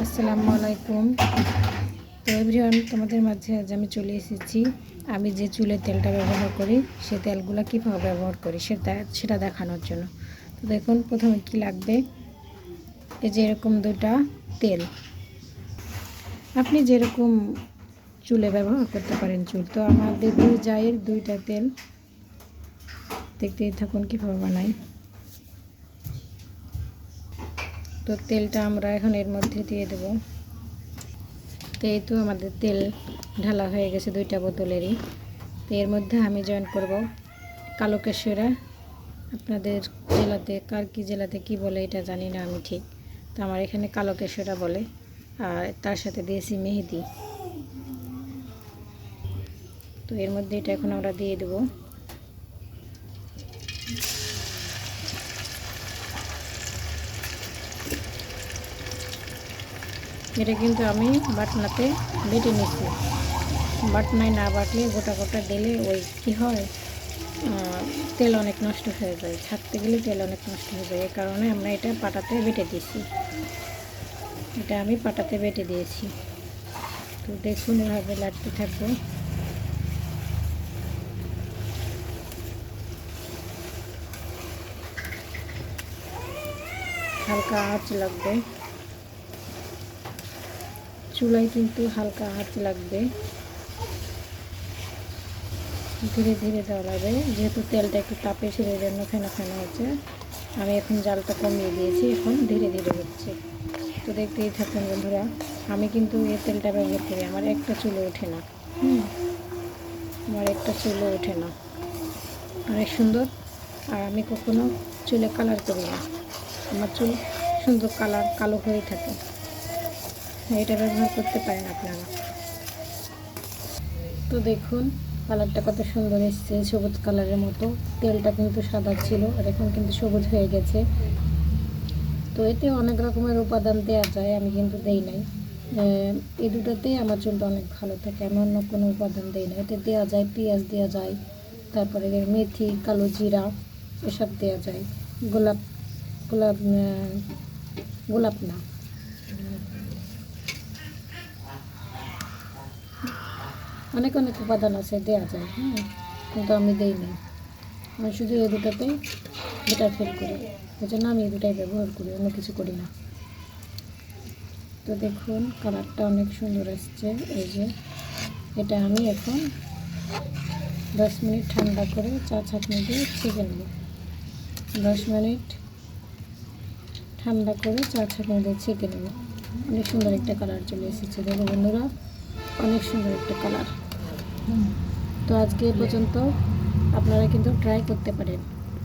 আসসালামু আলাইকুম। তো এভরিওয়ান, তোমাদের মাঝে আজ আমি চলে এসেছি আমি যে চুলের তেলটা ব্যবহার করি সে তেলগুলো কীভাবে ব্যবহার করি সেটা দেখানোর জন্য। তো দেখুন, প্রথমে কি লাগবে। এই যে এরকম দুটা তেল, আপনি যেরকম চুলে ব্যবহার করতে পারেন চুল। তো আমাদের দুই জায়ের দুইটা তেল, দেখতেই থাকুন কীভাবে বানাই। তো তেলটা আমরা এখন এর মধ্যে দিয়ে দেব। তো এই তো আমাদের তেল ঢালা হয়ে গেছে দুইটা বোতলেরই। তো এর মধ্যে আমি জয়েন করব কালো কেশরা। আপনাদের জেলাতে কার কি জেলাতে কি বলে এটা জানি না আমি ঠিক। তো আমার এখানে কালো কেশরা বলে, আর তার সাথে দিয়েছি মেহেদি। তো এর মধ্যে এটা এখন আমরা দিয়ে দেব। এটা কিন্তু আমি বাটনাতে বেটে নিচ্ছি। বাটনায় না বাটলে গোটা গোটা দিলে ওই কী হয়, তেল অনেক নষ্ট হয়ে যায়, ছাড়তে গেলে তেল অনেক নষ্ট হয়ে যায়। এই কারণে আমরা এটা পাটাতে বেটে দিয়েছি। এটা আমি পাটাতে বেটে দিয়েছি। তো দেখুন, এভাবে লাড়তে থাকবো। হালকা আঁচ লাগবে চুলায়, কিন্তু হালকা আঁচ লাগবে, ধীরে ধীরে দেওয়া লাগবে। যেহেতু তেলটা একটু তাপে ছিল, এই জন্য ফেনা ফেনা হচ্ছে। আমি এখন জালটা কমিয়ে দিয়েছি, এখন ধীরে ধীরে হচ্ছে। তো দেখতেই থাকুন বন্ধুরা, আমি কিন্তু এই তেলটা ব্যবহার করি, আমার একটা চুলও ওঠে না। আমার একটা চুলও ওঠে না, অনেক সুন্দর। আর আমি কখনো চুলে কালার করি না, আমার চুল সুন্দর কালো হয়ে থাকে। এটা ব্যবহার করতে পারেন আপনারা। তো দেখুন কালারটা কত সুন্দর এসছে, সবুজ কালারের মতো। তেলটা কিন্তু সাদা ছিল, আর এখন কিন্তু সবুজ হয়ে গেছে। তো এতে অনেক রকমের উপাদান দেওয়া যায়, আমি কিন্তু দেই নাই। এই দুটোতে আমার চুলটা অনেক ভালো থাকে, আমি অন্য কোনো উপাদান দেই না। এতে দেওয়া যায় পেঁয়াজ দেওয়া যায়, তারপরে মেথি, কালো জিরা, এসব দেওয়া যায়। গোলাপ গোলাপ গোলাপ না, অনেক অনেক উপাদান আছে দেওয়া যায়, কিন্তু আমি দেই না। আমি শুধু এই দুটোতেই বেটার ফিল করি, এই জন্য আমি এই দুটাই ব্যবহার করি, অন্য কিছু করি না। তো দেখুন কালারটা অনেক সুন্দর আসছে। এই যে এটা আমি এখন 10 মিনিট ঠান্ডা করে চা ছাঁকনি দিয়ে ছেঁকে নেব। 10 মিনিট ঠান্ডা করে চা ছাঁকনি দিয়ে ছেঁকে নেব। অনেক সুন্দর একটা কালার চলে এসেছে, দেখো বন্ধুরা, অনেক সুন্দর একটা কালার। তো আজকে এ পর্যন্ত, আপনারা কিন্তু ট্রাই করতে পারেন।